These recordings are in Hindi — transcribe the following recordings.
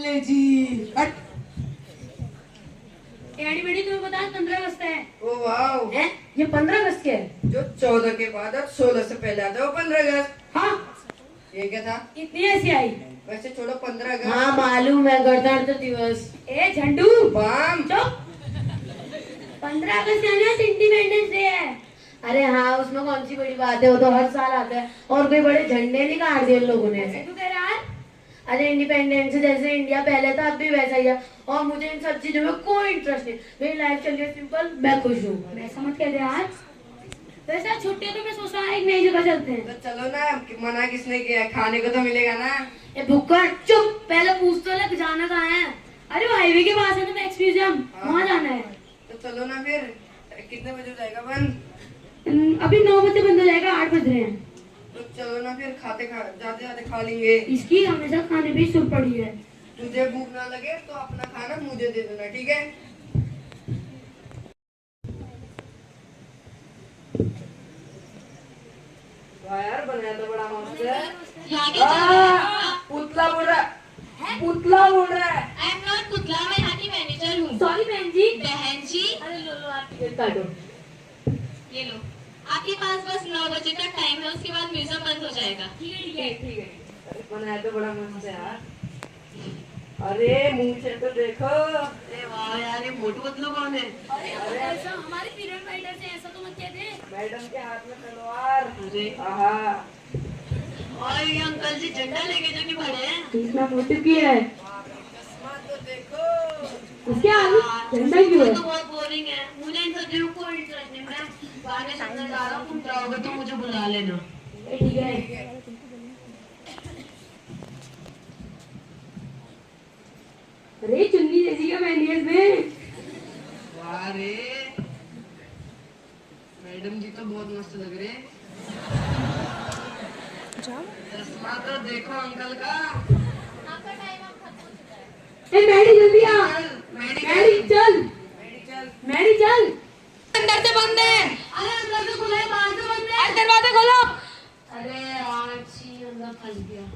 ले जी। यानी बेटी तुम्हें पता है 15 अगस्त है। ओ वाओ, हैं? ये 15 अगस्त के है। जो 14 के बाद अब 16 से पहले आता है वो 15 अगस्त। हाँ, ये क्या था? इतनी ऐसी आई। वैसे छोड़ो 15 अगस्त। हाँ मालूम है, गणतंत्र दिवस। ए झंडू बम। चुप। 15 अगस्त यानी इंडिपेंडेंस डे है। अरे हाँ, उसमें कौन सी बड़ी बात है, वो तो हर साल आता है। और कोई बड़े झंडे नहीं गाड़ दिए लोगों ने। तू कह रहा है? अरे इंडिपेंडेंस जैसे इंडिया पहले था अब भी वैसा ही है। और मुझे इन सब चीजों में कोई इंटरेस्ट नहीं। मेरी लाइफ चल रही है सिंपल, मैं खुश हूँ। ऐसा मत कह दे यार। वैसे छुट्टियां तो मैं सोच रहा हूँ एक नई जगह चलते हैं। तो चलो ना, मना किसने किया? खाने को तो मिलेगा ना। ए भुक्कड़ चुप, पहले पूछ तो ले जाना कहाँ है। अरे वो हाईवे के पास है ना, मैक्स म्यूजियम, वहाँ जाना है। तो चलो ना फिर। कितने बजे हो जाएगा बंद? अभी 9 बजे बंद हो जाएगा, 8 बज रहे हैं। तो चलो ना फिर, जाते जाते खा लेंगे। इसकी हमेशा खाने पे सुर पड़ी है। तुझे भूख ना लगे तो अपना खाना मुझे दे देना, ठीक है? वाह यार, बनाया तो बड़ा मस्त है। पुतला बोल रहा है, पुतला बोल रहा है। आई एम नॉट पुतला, मैं यहाँ की मैनेजर हूँ। सॉरी बहन जी। बहन जी, अरे लो लो, आप टिकट काटो। ये लो, आपके पास बस 9 बजे का टाइम है, उसके बाद म्यूजियम बंद हो जाएगा। ठीक है ठीक है ठीक है। अरे बनाया तो बड़ा मस्त है यार। अरे मुंह से तो देखो। अरे वाह यार, ये मोटू पतलू कौन है? अरे ऐसा हमारे पीरियड राइटर से ऐसा तो मत कहते। मैडम के हाथ में तलवार। अरे आहा। और ये अंकल जी झंडा लेके जो कि खड़े हैं। कितना मोटिव किया है। चश्मा तो देखो। उसके आगे झंडा क्यों है? तो बहुत बोरिंग है, मुझे इन सब चीजों को कोई इंटरेस्ट नहीं। मैं गाने सुनने जा रहा हूँ, तुम जाओगे तो मुझे बुला लेना। ठीक है। अरे चुन्नी जैसी क्या पहनी है इसमें? वाह रे, मैडम जी तो बहुत मस्त लग रहे हैं। चश्मा तो देखो अंकल का। आपका टाइम अब खत्म हो चुका है। ए मैडी जल्दी आ। मैडी मैडी चल। चल। मैडी चल। अंदर से बंद है। अरे अंदर से खुला है, बाहर से बंद है। दरवाजा खोलो। अरे यार, छी अंदर फंस गया।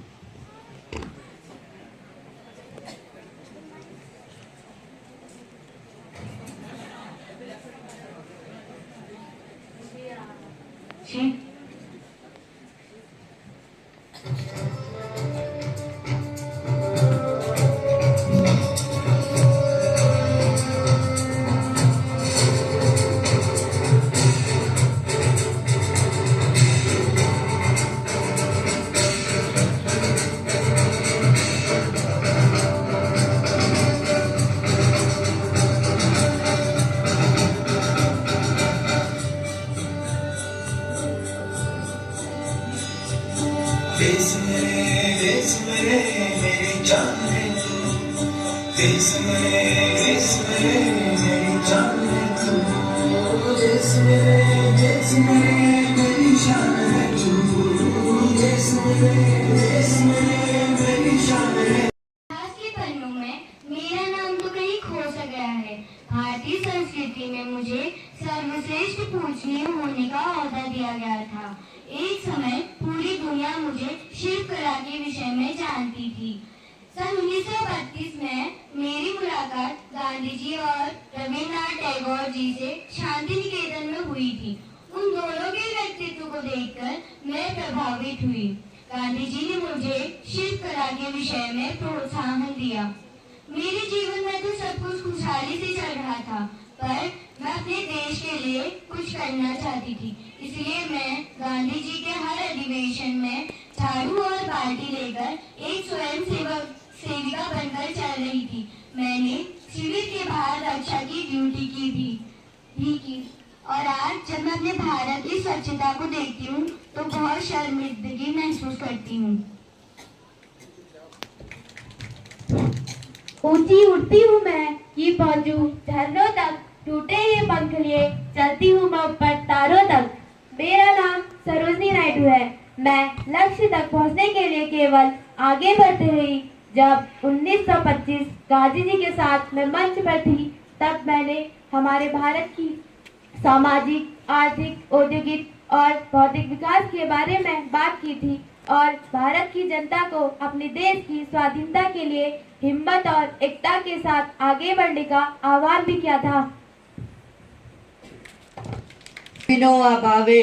देश मेरे मेरी जान है तू। देश मेरे मेरी जान है तू। देश मेरे मेरी जान है तू। देश मेरे मेरी जान है। आज के पन्नों में मेरा नाम तो कहीं खो सा गया है। भारतीय संस्कृति में मुझे सर्वश्रेष्ठ पूजनीय होने का ओहदा दिया गया था। एक समय पूरी दुनिया मुझे शिल्पकला के विषय में जानती थी। सन 1932 में मेरी मुलाकात गांधी जी और रविन्द्रनाथ टैगोर जी से शांति निकेतन में हुई थी। उन दोनों के व्यक्तित्व को देखकर मैं प्रभावित हुई। गांधी जी ने मुझे शिल्पकला के विषय में प्रोत्साहन दिया। मेरे जीवन में तो सब कुछ खुशहाली से चल रहा था, पर मैं अपने देश के लिए कुछ करना चाहती थी। इसलिए मैं गांधी जी के हर अधिवेशन में झाड़ू और बाल्टी लेकर एक स्वयं सेविका बनकर चल रही थी। मैंने शिविर के बाहर रक्षा की ड्यूटी की और आज जब मैं अपने भारत की स्वच्छता को देखती हूँ तो बहुत शर्मिंदगी महसूस करती हूँ। ऊंची उड़ती हूँ मैं कि पहुँचूं झरनों तक, टूटे ये पंख लिए चलती हूँ मैं ऊपर तारों तक। मेरा नाम सरोजनी नायडू है। मैं लक्ष्य तक पहुँचने के लिए केवल आगे बढ़ती रही। जब 1925 गांधी जी के साथ मैं मंच पर थी, तब मैंने हमारे भारत की सामाजिक, आर्थिक, औद्योगिक और भौतिक विकास के बारे में बात की थी। और भारत की जनता को अपने देश की स्वाधीनता के लिए हिम्मत और एकता के साथ आगे बढ़ने का आह्वान भी किया था। विनोबा भावे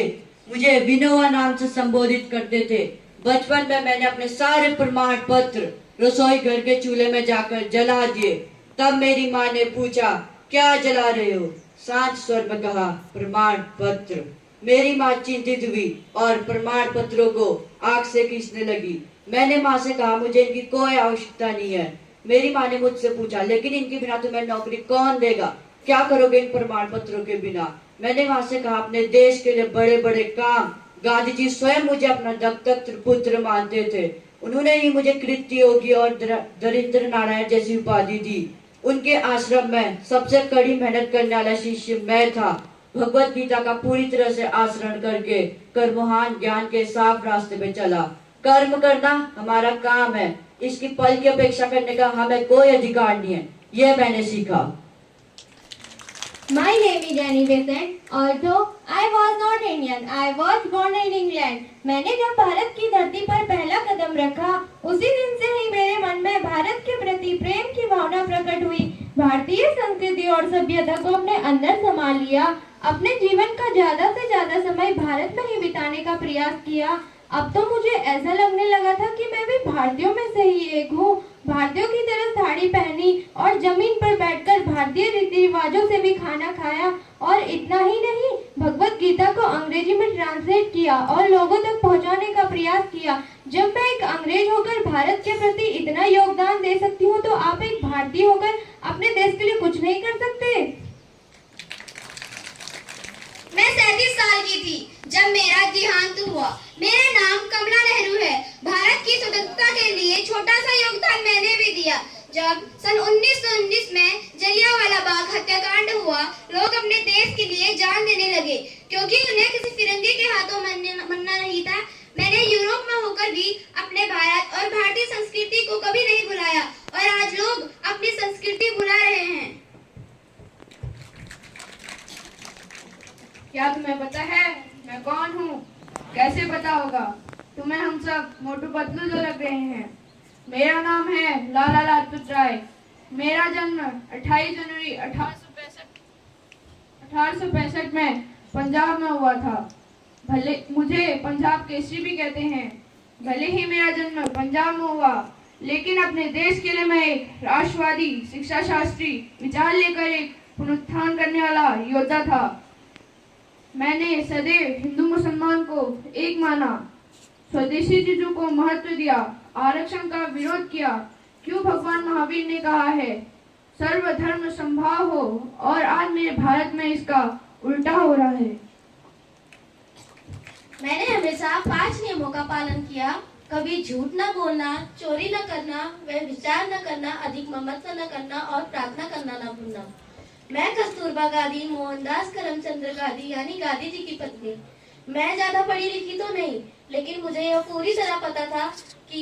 मुझे विनोबा नाम से संबोधित करते थे। बचपन में मैंने अपने सारे प्रमाण पत्र रसोई घर के चूल्हे में जाकर जला दिए। तब मेरी माँ ने पूछा, क्या जला रहे हो? शांत स्वर में कहा, प्रमाण पत्र। मेरी माँ चिंतित हुई और प्रमाण पत्रों को आग से खींचने लगी। मैंने माँ से कहा, मुझे इनकी कोई आवश्यकता नहीं है। मेरी माँ ने मुझसे पूछा, लेकिन इनके बिना तुम्हें नौकरी कौन देगा? क्या करोगे इन प्रमाण पत्रों के बिना? मैंने माँ से कहा, अपने देश के लिए बड़े बड़े काम। गांधी जी स्वयं मुझे अपना दत्तक पुत्र मानते थे। उन्होंने ही मुझे कृत्य योगी और दरिद्र नारायण जैसी उपाधि दी। उनके आश्रम में सबसे कड़ी मेहनत करने वाला शिष्य मैं था। भगवत गीता का पूरी तरह से आचरण करके कर्महान ज्ञान के साफ रास्ते पे चला। कर्म करना हमारा काम है, इसकी फल की अपेक्षा करने का हमें कोई अधिकार नहीं है। यह मैंने सीखा। My name is Annie Besant. Although I was not Indian, I was born in England. मैंने जब भारत की धरती पर पहला कदम रखा, उसी दिन से ही मेरे मन में भारत के प्रति प्रेम की भावना प्रकट हुई। भारतीय संस्कृति और सभ्यता को अपने अंदर संभाल लिया। अपने जीवन का ज्यादा से ज्यादा समय भारत में ही बिताने का प्रयास किया। अब तो मुझे ऐसा लगने लगा था कि मैं भी भारतीयों में से ही एक हूँ। भारतीयों की तरह साड़ी पहनी और जमीन पर बैठकर भारतीय रीति रिवाजों से भी खाना खाया। और इतना ही नहीं, भगवत गीता को अंग्रेजी में ट्रांसलेट किया और लोगों तक पहुंचाने का प्रयास किया। जब मैं एक अंग्रेज होकर भारत के प्रति इतना योगदान दे सकती हूँ, तो आप एक भारतीय होकर अपने देश के लिए कुछ नहीं कर सकते? मैं 37 साल की थी जब मेरा देहांत हुआ। मेरा नाम कमला नेहरू है। भारत की स्वतंत्रता के लिए छोटा सा योगदान मैंने भी दिया। जब सन 1919 में जलियांवाला बाग हत्याकांड हुआ, लोग अपने देश के लिए जान देने लगे, क्योंकि उन्हें किसी फिरंगी के हाथों मरना नहीं था। मैंने यूरोप में होकर भी अपने भारत और भारतीय संस्कृति को कभी नहीं भुलाया, और आज लोग अपनी संस्कृति भुला रहे हैं। क्या तुम्हें पता है मैं कौन हूँ? कैसे पता होगा तुम्हें? हम सब मोटू पतलू जो लग रहे हैं। मेरा नाम है लाला लाजपत राय। मेरा जन्म 28 जनवरी 1865 में पंजाब में हुआ था। भले मुझे पंजाब केसरी भी कहते हैं। भले ही मेरा जन्म पंजाब में हुआ, लेकिन अपने देश के लिए मैं एक राष्ट्रवादी शिक्षा शास्त्री विचार लेकर एक पुनरुत्थान करने वाला योद्धा था। मैंने सदैव हिंदू मुसलमान को एक माना, स्वदेशी चीजों को महत्व दिया, आरक्षण का विरोध किया। क्यों भगवान महावीर ने कहा है सर्वधर्म समभाव हो, और आज मेरे भारत में इसका उल्टा हो रहा है। मैंने हमेशा 5 नियमों का पालन किया। कभी झूठ न बोलना, चोरी न करना, व्यभिचार न करना, अधिक ममत्व न करना और प्रार्थना करना न भूलना। मैं कस्तूरबा गांधी मोहनदास करमचंद्र गांधी यानी गांधी जी की पत्नी। मैं ज्यादा पढ़ी लिखी तो नहीं, लेकिन मुझे यह पूरी तरह पता था कि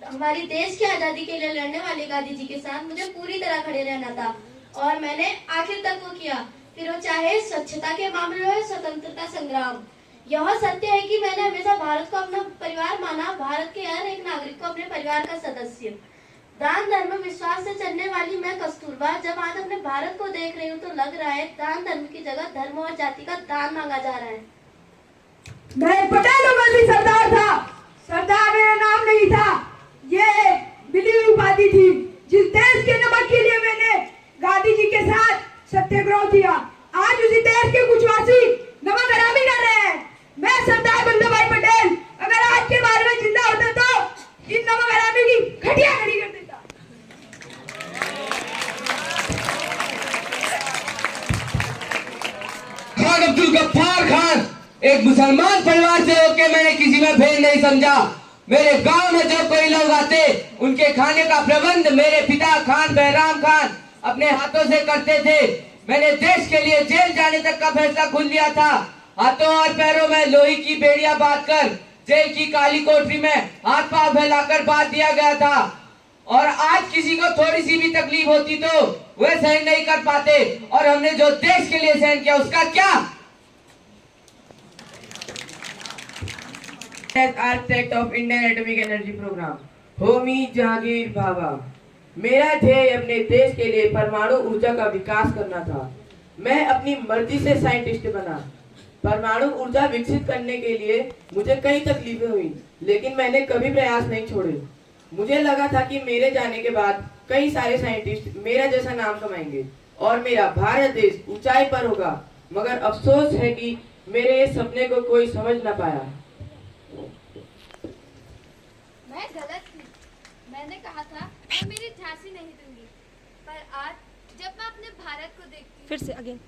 हमारी देश की आजादी के लिए लड़ने वाले गांधी जी के साथ मुझे पूरी तरह खड़े रहना था, और मैंने आखिर तक वो किया। फिर वो चाहे स्वच्छता के मामले हो, स्वतंत्रता संग्राम। यह सत्य है कि मैंने हमेशा भारत को अपना परिवार माना, भारत के हर एक नागरिक को अपने परिवार का सदस्य। दान धर्म विश्वास से चलने वाली मैं कस्तूरबा जब आज अपने भारत को देख रही हूँ, तो लग रहा है दान धर्म की जगह धर्म और जाति का दान मांगा जा रहा है। मैं पटेल उमर सरदार था। सरदार मेरा नाम नहीं था, ये मिली हुई उपाधि थी। जिस देश के नमक के लिए मैंने गांधी जी के साथ सत्याग्रह किया, आज उसी देश के कुछ वासी नमक हरामी कर रहे हैं। मैं सरदार वल्लभ भाई पटेल अगर आज के बारे में जिंदा होता तो इन नमक हरामी की घटिया खड़ी कर देता। खान अब्दुल गफ्फार खान, एक मुसलमान परिवार से होकर मैंने किसी में भेद नहीं समझा। मेरे गांव में जो कोई लोग आते, उनके खाने का प्रबंध मेरे पिता खान बहराम खान अपने हाथों से करते थे। मैंने देश के लिए जेल जाने तक का फैसला खुद लिया था। हाथों और पैरों में लोही की बेड़ियां बांधकर जेल की काली कोठरी में हाथ पांव फैलाकर बांध दिया गया था। और आज किसी को थोड़ी सी भी तकलीफ होती तो वह सहन नहीं कर पाते, और हमने जो देश के लिए सहन किया उसका क्या? as architect of Indian Atomic Energy Program. Homi Jahangir Bhabha. मेरा ध्येय अपने देश के लिए परमाणु ऊर्जा का विकास करना था। मैं अपनी मर्जी से साइंटिस्ट बना। परमाणु ऊर्जा विकसित करने के लिए मुझे कई तकलीफें हुई, लेकिन मैंने कभी प्रयास नहीं छोड़े। मुझे लगा था कि मेरे जाने के बाद कई सारे साइंटिस्ट मेरा जैसा नाम कमाएंगे और मेरा भारत देश ऊंचाई पर होगा, मगर अफसोस है कि मेरे इस सपने को कोई समझ न पाया। मैं गलत थी। मैंने कहा था मैं मेरी झांसी नहीं दूंगी, पर आज जब मैं अपने भारत को देखती हूँ। फिर से अगेन।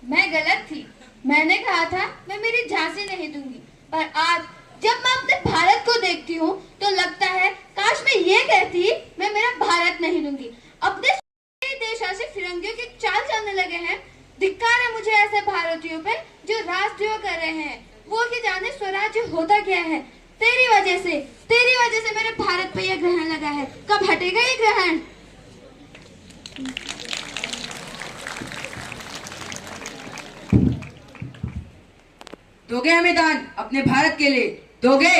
मैं गलत थी। मैंने कहा था मैं मेरी झांसी नहीं दूंगी, पर आज जब मैं अपने भारत को देखती हूँ तो लगता है काश मैं ये कहती मैं मेरा भारत नहीं दूंगी। अपने देश ऐसे फिरंगियों की चाल चलने लगे हैं। धिक्कार है मुझे ऐसे भारतीयों पे जो राष्ट्रद्रोह कर रहे हैं। वो कि जाने स्वराज्य होता क्या है। तेरी वजह से मेरे भारत पे ये ग्रहण लगा है। कब हटेगा ये ग्रहण? दोगे हमें दान अपने भारत के लिए? दोगे?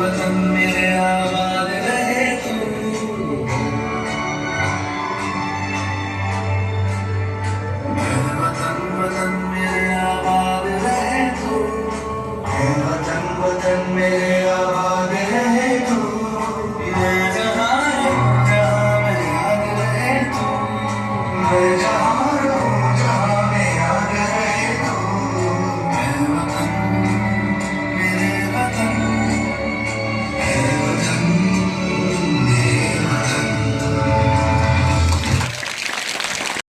वतन मेरे आबाद रहे तू, वतन मेरे आबाद रहे तू, वतन मेरे आबाद